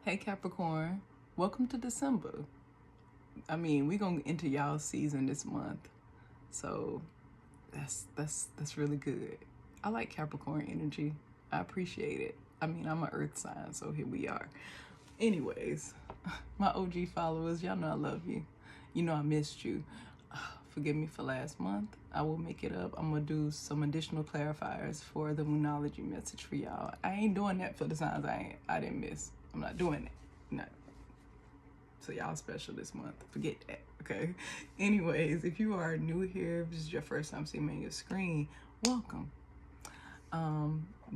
Hey Capricorn, welcome to December. I mean, we're gonna enter y'all season this month, so that's really good. I like Capricorn energy. I appreciate it. I mean, I'm an Earth sign, so here we are. Anyways, my OG followers, y'all know I love you. You know I missed you. Forgive me for last month. I will make it up. I'm gonna do some additional clarifiers for the Moonology message for y'all. I ain't doing that for the signs I didn't miss. I'm not doing it. No. So y'all special this month. Forget that, okay? Anyways, if you are new here, if this is your first time seeing me on your screen, welcome.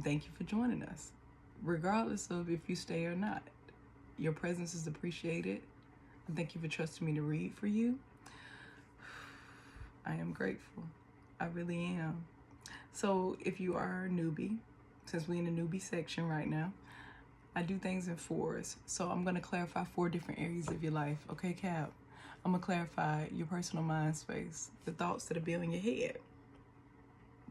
Thank you for joining us. Regardless of if you stay or not, your presence is appreciated. Thank you for trusting me to read for you. I am grateful. I really am. So if you are a newbie, since we're in the newbie section right now, I do things in fours. So I'm going to clarify 4 different areas of your life. Okay, Cap? I'm going to clarify your personal mind space, the thoughts that be on your head.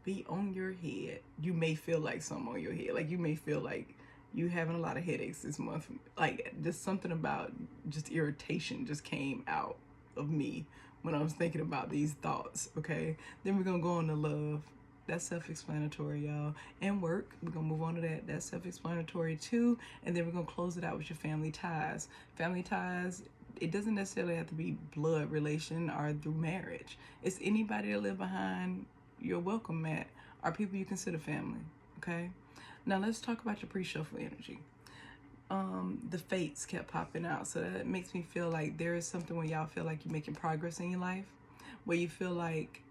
Be on your head. You may feel like something on your head. Like you may feel like you having a lot of headaches this month. Like just something about just irritation just came out of me when I was thinking about these thoughts, okay? Then we're going to go on to love. That's self-explanatory, y'all. And work, we're going to move on to that. That's self-explanatory too. And then we're going to close it out with your family ties. Family ties, it doesn't necessarily have to be blood relation or through marriage. It's anybody that live behind your welcome mat or people you consider family, okay? Now let's talk about your pre-shuffle energy. The fates kept popping out, so that makes me feel like there is something where y'all feel like you're making progress in your life, where you feel like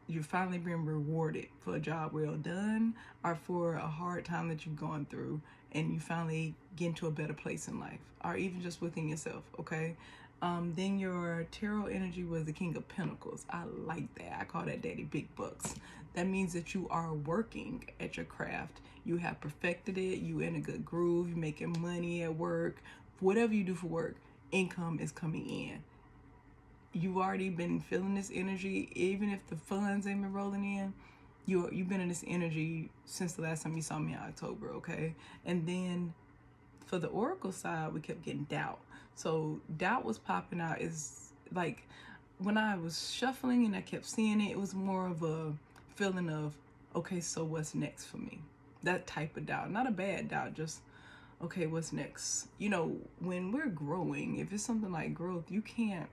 you're finally being rewarded for a job well done or for a hard time that you've gone through and you finally get into a better place in life, or even just within yourself, okay? Then your tarot energy was the King of Pentacles. I like that. I call that Daddy Big Bucks. That means that you are working at your craft. You have perfected it. You in a good groove. You're making money at work. Whatever you do for work, income is coming in. You've already been feeling this energy, even if the funds ain't been rolling in. You've been in this energy since the last time you saw me in October, okay? And then for the oracle side, we kept getting doubt. So doubt was popping out. Is like when I was shuffling and I kept seeing it, it was more of a feeling of, okay, so what's next for me? That type of doubt. Not a bad doubt, just, okay, what's next? You know, when we're growing, if it's something like growth, you can't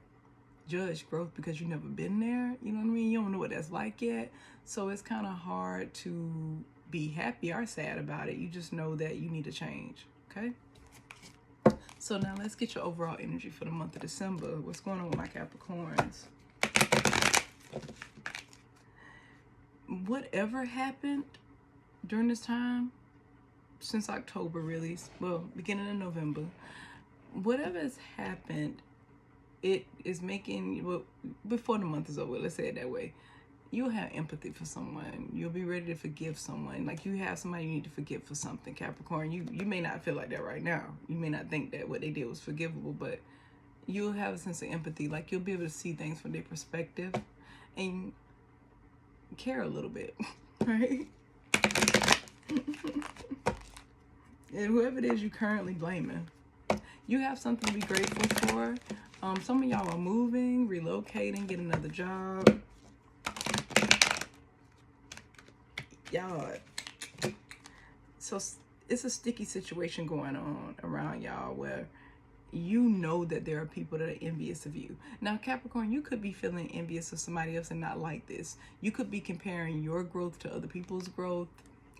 judge growth because you've never been there. You know what I mean? You don't know what that's like yet. So it's kind of hard to be happy or sad about it. You just know that you need to change, okay? So now let's get your overall energy for the month of December. What's going on with my Capricorns? Whatever happened during this time, since October really, well, beginning of November, whatever has happened, it is making, well, before the month is over, let's say it that way, you'll have empathy for someone. You'll be ready to forgive someone. Like you have somebody you need to forgive for something, Capricorn. You may not feel like that right now. You may not think that what they did was forgivable, but you'll have a sense of empathy. Like you'll be able to see things from their perspective and care a little bit, right? And whoever it is you currently blaming, you have something to be grateful for. Some of y'all are moving, relocating, getting another job. Y'all, so it's a sticky situation going on around y'all where you know that there are people that are envious of you. Now, Capricorn, you could be feeling envious of somebody else and not like this. You could be comparing your growth to other people's growth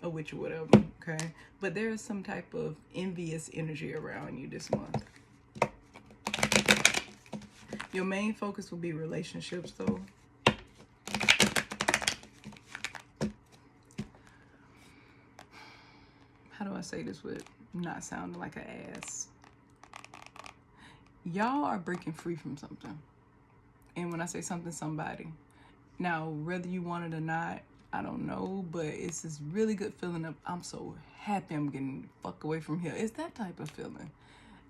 or which or whatever, okay? But there is some type of envious energy around you this month. Your main focus will be relationships, though. How do I say this with not sounding like an ass? Y'all are breaking free from something. And when I say something, somebody. Now, whether you want it or not, I don't know, but it's this really good feeling of, I'm so happy I'm getting the fuck away from here. It's that type of feeling.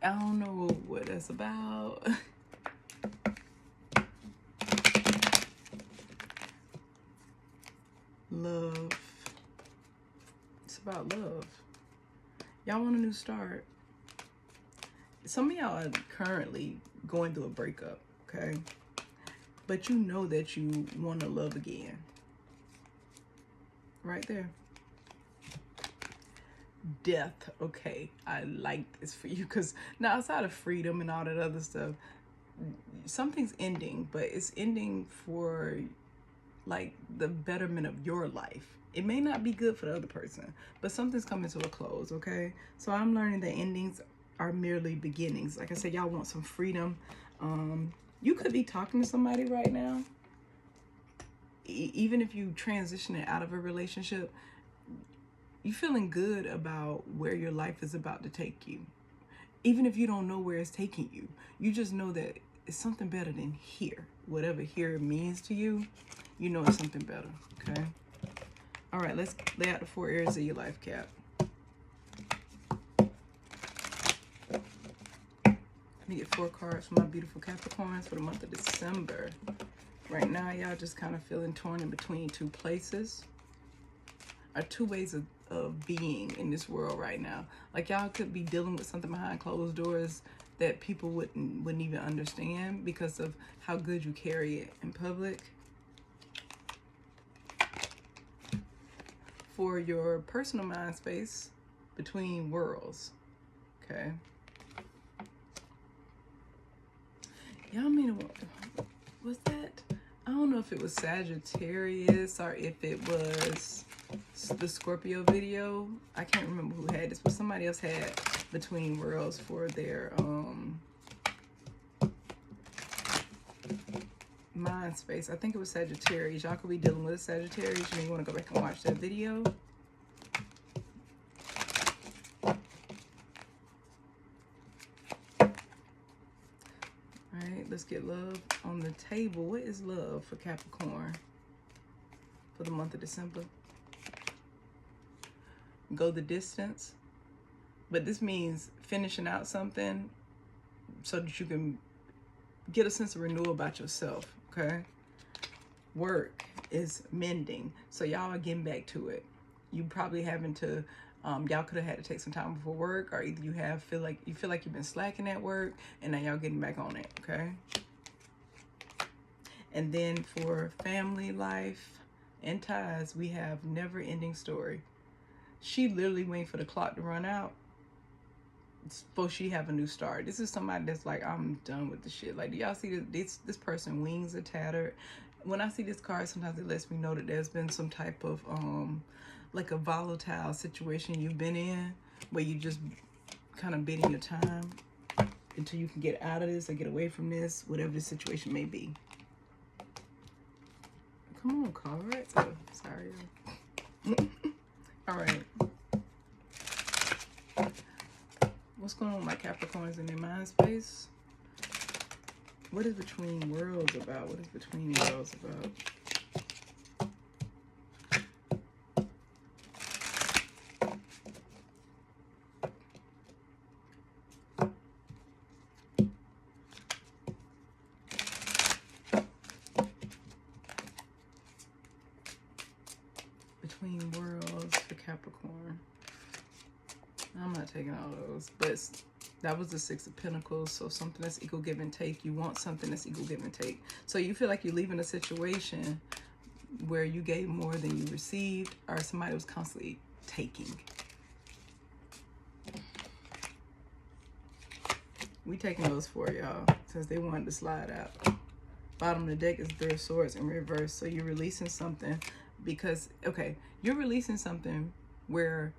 I don't know what that's about. Love. It's about love. Y'all want a new start. Some of y'all are currently going through a breakup, okay? But you know that you want to love again. Right there. Death. Okay, I like this for you, because now outside of freedom and all that other stuff, something's ending, but it's ending for like the betterment of your life. It may not be good for the other person, but something's coming to a close, okay? So I'm learning that endings are merely beginnings. Like I said, y'all want some freedom. You could be talking to somebody right now. Even if you transition it out of a relationship, you feeling good about where your life is about to take you. Even if you don't know where it's taking you, you just know that it's something better than here. Whatever here means to you, you know it's something better, okay? All right, let's lay out the 4 areas of your life, Cap. Let me get 4 cards for my beautiful Capricorns for the month of December. Right now, y'all just kind of feeling torn in between 2 places. Or 2 ways of being in this world right now. Like y'all could be dealing with something behind closed doors that people wouldn't even understand because of how good you carry it in public. For your personal mind space, between worlds, okay? Y'all mean, was that? I don't know if it was Sagittarius or if it was the Scorpio video. I can't remember who had this, but somebody else had between worlds for their mind space. I think it was Sagittarius. Y'all could be dealing with a Sagittarius. You may want to go back and watch that video. Alright, let's get love on the table. What is love for Capricorn for the month of December? Go the distance. But this means finishing out something so that you can get a sense of renewal about yourself, okay? Work is mending. So y'all are getting back to it. You probably having to, y'all could have had to take some time before work, or either you feel like you've been slacking at work and now y'all getting back on it, okay? And then for family life and ties, we have never ending story. She literally waiting for the clock to run out before she have a new start. This is somebody that's like, I'm done with the shit. Like, do y'all see this person wings are tattered? When I see this card, sometimes it lets me know that there's been some type of like a volatile situation you've been in, where you just kind of bidding your time until you can get out of this or get away from this, whatever the situation may be. Come on, cards. Oh, sorry. All right. What's going on with my Capricorns in their mind space? What is between worlds about? What is between worlds about? Between worlds for Capricorn. I'm not taking all those, but that was the 6 of Pentacles, so something that's equal give and take. You want something that's equal give and take. So you feel like you're leaving a situation where you gave more than you received, or somebody was constantly taking. We taking those for y'all, since they wanted to slide out. Bottom of the deck is 3 of Swords in reverse, so you're releasing something because, okay, you're releasing something where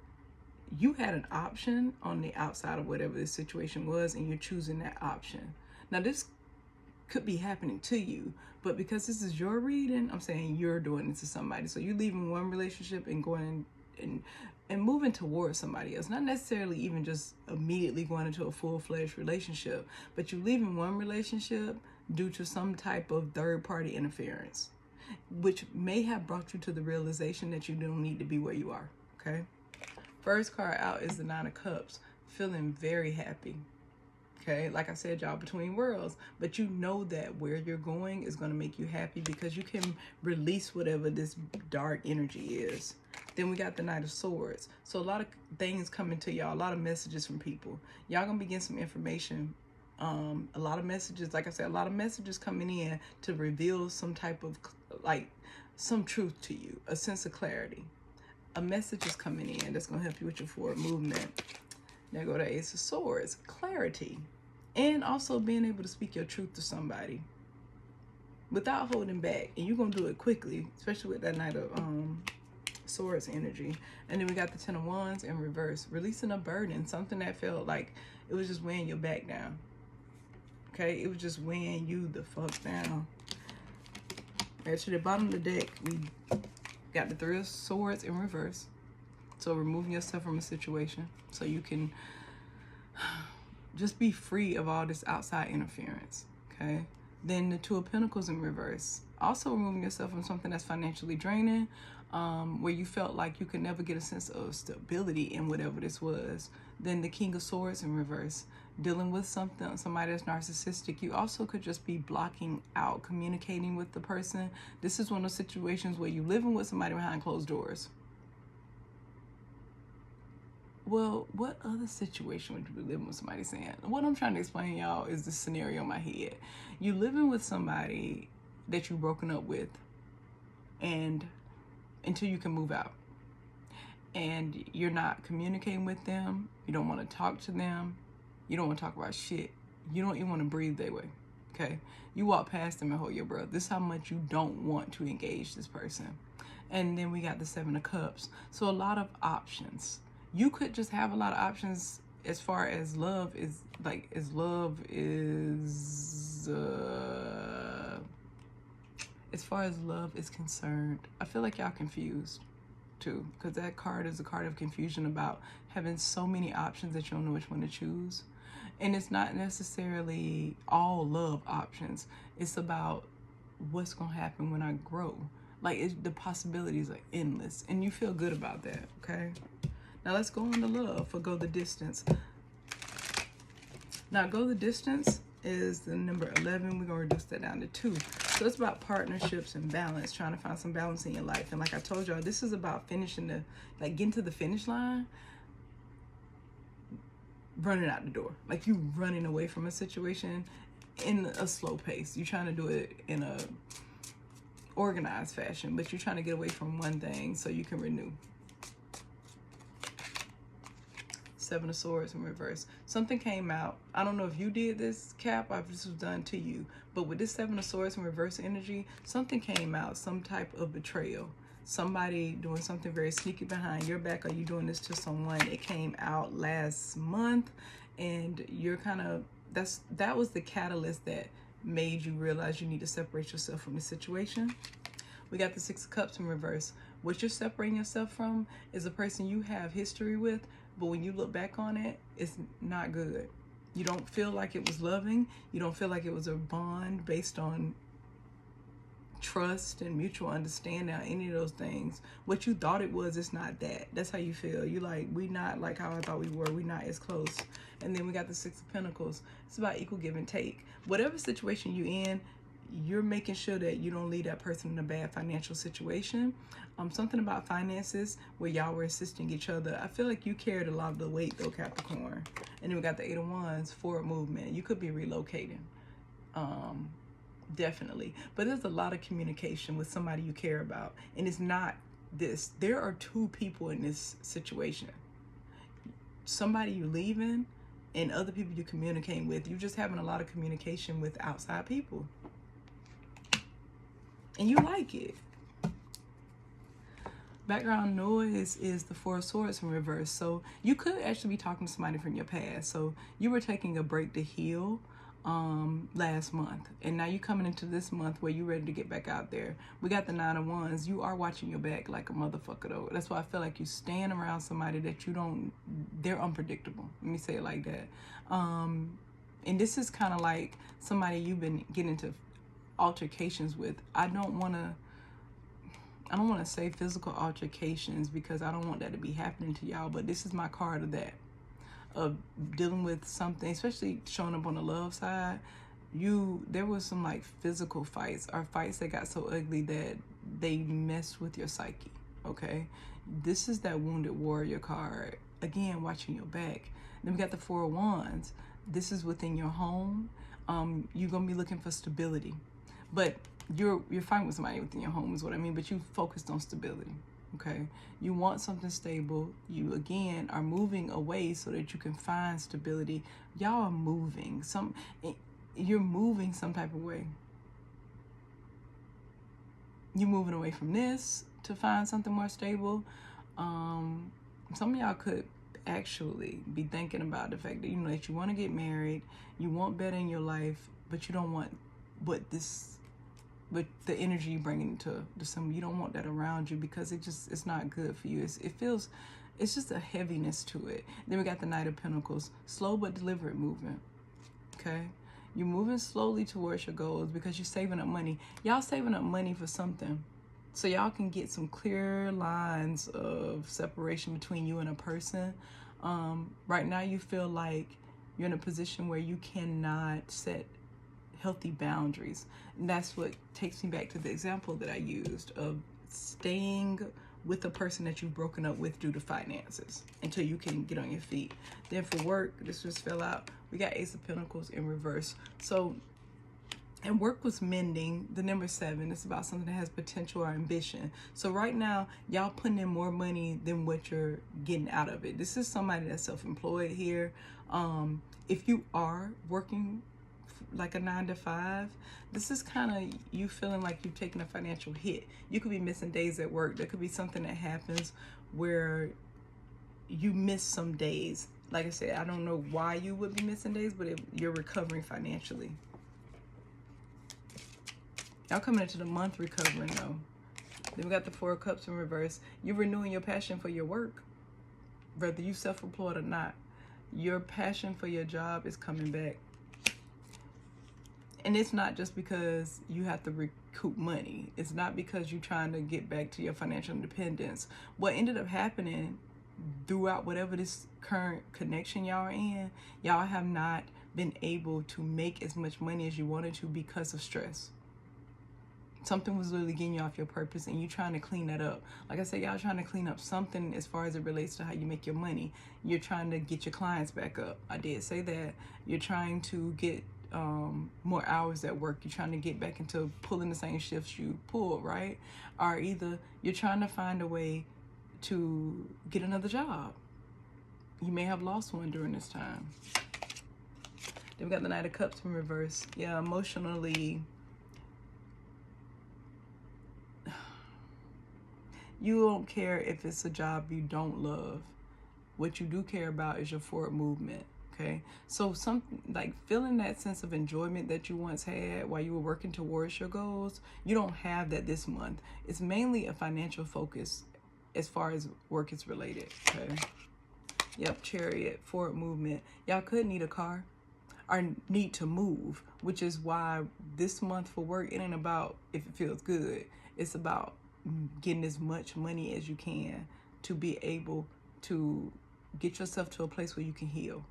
you had an option on the outside of whatever this situation was, and you're choosing that option. Now, this could be happening to you, but because this is your reading, I'm saying you're doing it to somebody. So you're leaving one relationship and going and moving towards somebody else. Not necessarily even just immediately going into a full-fledged relationship, but you're leaving one relationship due to some type of third-party interference, which may have brought you to the realization that you don't need to be where you are, okay? First card out is the 9 of Cups, feeling very happy. Okay, like I said, y'all between worlds, but you know that where you're going is going to make you happy because you can release whatever this dark energy is. Then we got the Knight of Swords. So a lot of things coming to y'all, a lot of messages from people. Y'all gonna be getting some information. A lot of messages, like I said, a lot of messages coming in to reveal some type of, like, some truth to you, a sense of clarity. A message is coming in that's gonna help you with your forward movement. There go the Ace of Swords, clarity. And also being able to speak your truth to somebody without holding back. And you're going to do it quickly, especially with that Knight of Swords energy. And then we got the Ten of Wands in reverse. Releasing a burden, something that felt like it was just weighing your back down. Okay? It was just weighing you the fuck down. Right to the bottom of the deck, we got the Three of Swords in reverse. So removing yourself from a situation so you can just be free of all this outside interference, okay? Then the Two of Pentacles in reverse. Also removing yourself from something that's financially draining, where you felt like you could never get a sense of stability in whatever this was. Then the King of Swords in reverse. Dealing with somebody that's narcissistic. You also could just be blocking out communicating with the person. This is one of those situations where you're living with somebody behind closed doors. Well, what other situation would you be living with somebody saying? What I'm trying to explain, y'all, is the scenario in my head. You living with somebody that you've broken up with, and until you can move out. And you're not communicating with them. You don't want to talk to them. You don't want to talk about shit. You don't even want to breathe their way. Okay? You walk past them and hold your breath. This is how much you don't want to engage this person. And then we got the Seven of Cups. So a lot of options. You could just have a lot of options as far as love is, like, as far as love is concerned. I feel like y'all confused too, because that card is a card of confusion about having so many options that you don't know which one to choose. And it's not necessarily all love options. It's about what's gonna happen when I grow. Like, the possibilities are endless, and you feel good about that, okay? Now let's go on to love for Go the Distance. Now, Go the Distance is the number 11. We're going to reduce that down to 2. So it's about partnerships and balance, trying to find some balance in your life. And like I told y'all, this is about finishing getting to the finish line, running out the door. Like, you running away from a situation in a slow pace. You're trying to do it in a organized fashion, but you're trying to get away from one thing so you can renew. Seven of Swords in reverse. Something came out. I don't know if you did this, Cap, or if this was done to you. But with this Seven of Swords in reverse energy, something came out. Some type of betrayal. Somebody doing something very sneaky behind your back. Are you doing this to someone? It came out last month. And you're kind of, that was the catalyst that made you realize you need to separate yourself from the situation. We got the Six of Cups in reverse. What you're separating yourself from is a person you have history with, but when you look back on it, it's not good. You don't feel like it was loving. You don't feel like it was a bond based on trust and mutual understanding, any of those things. What you thought it was, it's not that. That's how you feel. You like, we not like how I thought we were. We not as close. And then we got the Six of Pentacles. It's about equal give and take. Whatever situation you in, you're making sure that you don't leave that person in a bad financial situation. Something about finances where y'all were assisting each other. I feel like you carried a lot of the weight though, Capricorn. And then we got the Eight of Wands, forward movement. You could be relocating. Definitely. But there's a lot of communication with somebody you care about. And it's not this. There are two people in this situation. Somebody you're leaving and other people you're communicating with. You're just having a lot of communication with outside people. And you like it. Background noise is the Four of Swords in reverse. So you could actually be talking to somebody from your past. So you were taking a break to heal last month. And now you're coming into this month where you're ready to get back out there. We got the Nine of Wands. You are watching your back like a motherfucker though. That's why I feel like you stand around somebody that you don't, they're unpredictable. Let me say it like that. And this is kind of like somebody you've been getting into altercations with. I don't want to say physical altercations because I don't want that to be happening to y'all, but this is my card of that. of dealing with something, especially showing up on the love side. There was some like physical fights, or fights that got so ugly that they messed with your psyche. Okay, this is that wounded warrior card again, watching your back. Then we got the Four of Wands. This is within your home. You're gonna be looking for stability, but you're fighting with somebody within your home is what I mean, but you focused on stability. Okay, you want something stable. You again are moving away so that you can find stability. Y'all are moving you're moving some type of way. You're moving away from this to find something more stable. Some of y'all could actually be thinking about the fact that that you want to get married, you want better in your life, but you don't want but the energy you bring into December, you don't want that around you, because it's not good for you. It's just a heaviness to it. Then we got the Knight of Pentacles, slow but deliberate movement. Okay, you're moving slowly towards your goals because you're saving up money. Y'all saving up money for something, so y'all can get some clear lines of separation between you and a person. Right now you feel like you're in a position where you cannot set healthy boundaries. And that's what takes me back to the example that I used of staying with the person that you've broken up with due to finances until you can get on your feet. Then for work, this just fell out. We got Ace of Pentacles in reverse. So, and work was mending. The number 7, it's about something that has potential or ambition. So right now, y'all putting in more money than what you're getting out of it. This is somebody that's self-employed here. If you are working like a 9-to-5, this is kind of you feeling like you've taken a financial hit. You could be missing days at work. There could be something that happens where you miss some days. Like I said, I don't know why you would be missing days, but you're recovering financially. Y'all coming into the month recovering though. Then we got the Four of Cups in reverse. You're renewing your passion for your work, whether you self-employed or not. Your passion for your job is coming back. And it's not just because you have to recoup money. It's not because you're trying to get back to your financial independence. What ended up happening throughout whatever this current connection y'all are in, y'all have not been able to make as much money as you wanted to because of stress. Something was literally getting you off your purpose, and you trying to clean that up. Like I said, y'all trying to clean up something as far as it relates to how you make your money. You're trying to get your clients back up. I did say that. You're trying to get more hours at work. You're trying to get back into pulling the same shifts you pulled, right? Or either you're trying to find a way to get another job. You may have lost one during this time. Then we got the Knight of Cups in reverse. Yeah, emotionally, you don't care if it's a job you don't love. What you do care about is your forward movement. Okay, so something like feeling that sense of enjoyment that you once had while you were working towards your goals, you don't have that this month. It's mainly a financial focus as far as work is related. Okay, yep, Chariot, forward movement. Y'all could need a car or need to move, which is why this month for work, it ain't about if it feels good. It's about getting as much money as you can to be able to get yourself to a place where you can heal.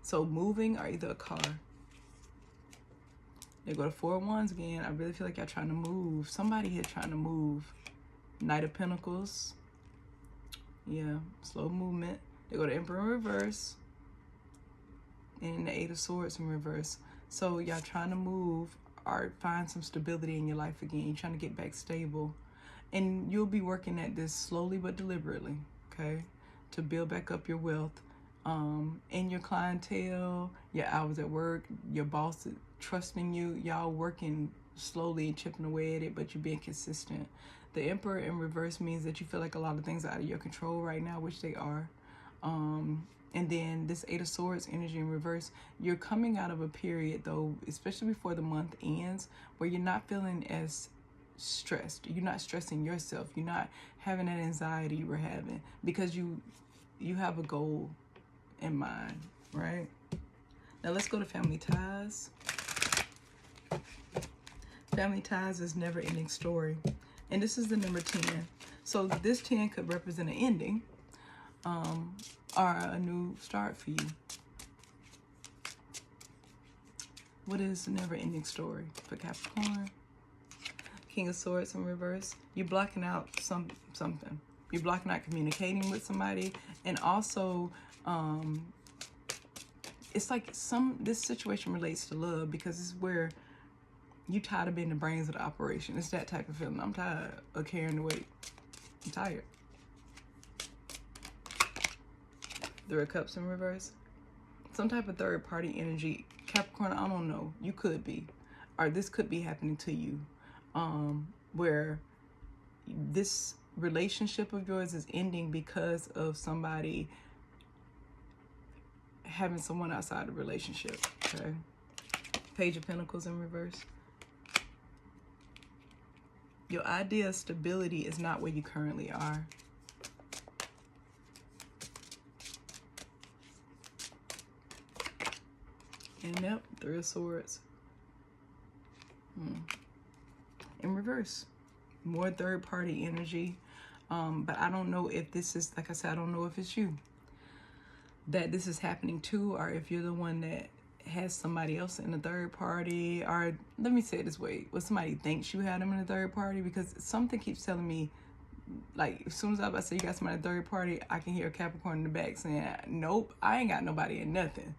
So moving or either a car. They go to Four of Wands again. I really feel like y'all trying to move. Somebody here trying to move. Knight of Pentacles. Yeah, slow movement. They go to Emperor in reverse. And the Eight of Swords in reverse. So y'all trying to move or find some stability in your life again. You're trying to get back stable. And you'll be working at this slowly but deliberately, okay? To build back up your wealth. And your clientele, your hours at work, your boss trusting you, y'all working slowly and chipping away at it, but you're being consistent. The Emperor in reverse means that you feel like a lot of things are out of your control right now, which they are. And then this Eight of Swords energy in reverse, you're coming out of a period though, especially before the month ends, where you're not feeling as stressed. You're not stressing yourself. You're not having that anxiety you were having because you have a goal in mind, right? Now let's go to family ties. Family ties is never ending story. And this is the number 10. So this 10 could represent an ending. or a new start for you. What is the never-ending story for Capricorn? King of Swords in reverse. You're blocking out something. You're blocking out communicating with somebody, and also it's like this situation relates to love, because it's where you tired of being the brains of the operation. It's that type of feeling. I'm tired of carrying the weight. I'm tired. Three of Cups in reverse. Some type of third party energy. Capricorn, I don't know. You could be. Or this could be happening to you. Where this relationship of yours is ending because of somebody having someone outside the relationship. Okay. Page of Pentacles in reverse. Your idea of stability is not where you currently are. And yep, Three of Swords. In reverse. More third party energy. But I don't know if this is, like I said, I don't know if it's you that this is happening to, or if you're the one that has somebody else in the third party, or let me say it this way, well, somebody thinks you had them in the third party, because something keeps telling me, like, as soon as I about to say you got somebody in the third party, I can hear a Capricorn in the back saying, nope, I ain't got nobody in nothing.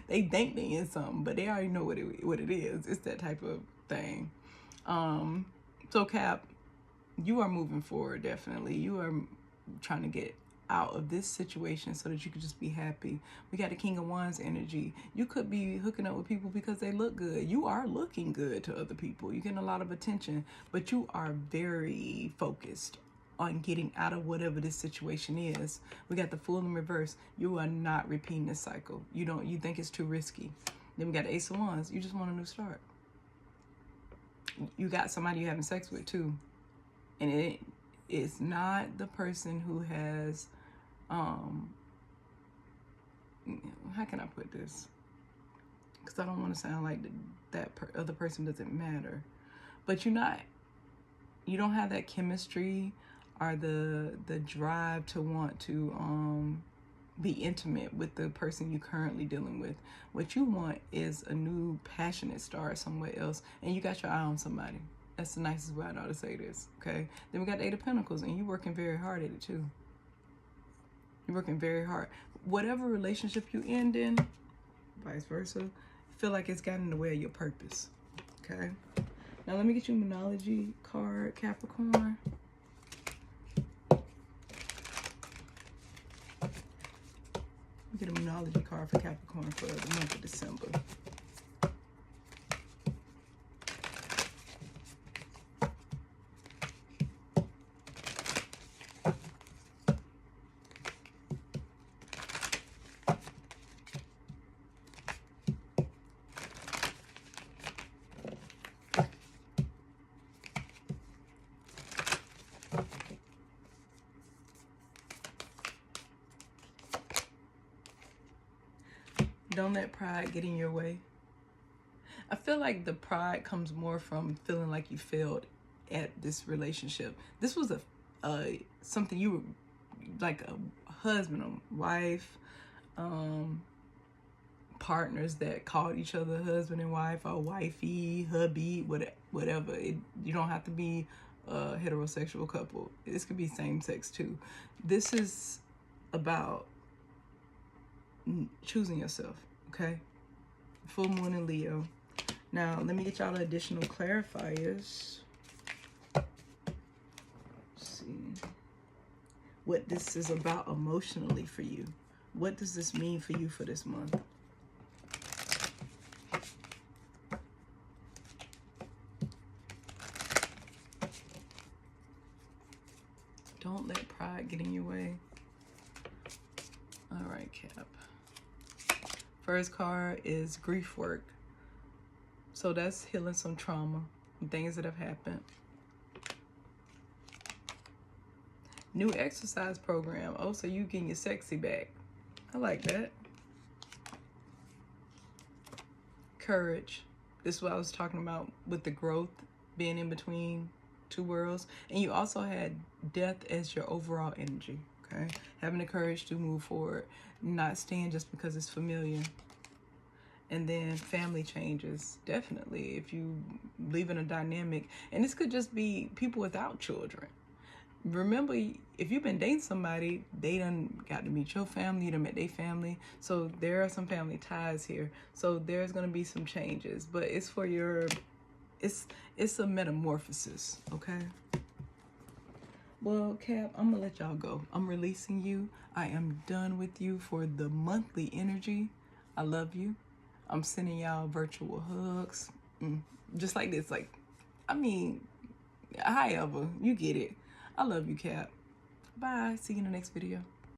They think they in something, but they already know what it is. It's that type of thing. So Cap, you are moving forward, definitely. You are trying to get out of this situation so that you could just be happy. We got the King of Wands energy. You could be hooking up with people because they look good. You are looking good to other people. You're getting a lot of attention, but you are very focused on getting out of whatever this situation is. We got the Fool in reverse. You are not repeating this cycle. You think it's too risky. Then we got the Ace of Wands. You just want a new start. You got somebody you're having sex with too. And it's not the person who has, how can I put this? Because I don't want to sound like that other person doesn't matter. But you don't have that chemistry or the drive to want to be intimate with the person you're currently dealing with. What you want is a new passionate start somewhere else, and you got your eye on somebody. That's the nicest way I know to say this, okay? Then we got the Eight of Pentacles, and you're working very hard at it too. You're working very hard. Whatever relationship you end in, vice versa, feel like it's gotten in the way of your purpose, okay? Now let me get you a Monology card, Capricorn. Get a Monology card for Capricorn for the month of December. Don't let pride get in your way. I feel like the pride comes more from feeling like you failed at this relationship. This was something you were like a husband or wife, partners that called each other husband and wife, or wifey, hubby, whatever. You don't have to be a heterosexual couple. This could be same sex too. This is about choosing yourself, okay? Full moon in Leo. Now, let me get y'all additional clarifiers. Let's see what this is about emotionally for you. What does this mean for you for this month? Don't let pride get in your way. All right, Cap. First card is grief work. So that's healing some trauma and things that have happened. New exercise program. Oh, so you getting your sexy back. I like that. Courage. This is what I was talking about with the growth being in between two worlds. And you also had death as your overall energy. okay? Having the courage to move forward, not staying just because it's familiar. And then family changes, definitely. If you live in a dynamic, and this could just be people without children. Remember, if you've been dating somebody, they done got to meet your family, you done met their family. So there are some family ties here. So there's going to be some changes, but it's for your, it's a metamorphosis, okay? Well, Cap, I'm gonna let y'all go. I'm releasing you. I am done with you for the monthly energy. I love you. I'm sending y'all virtual hugs. Just like this. Like, I mean, however, you get it. I love you, Cap. Bye. See you in the next video.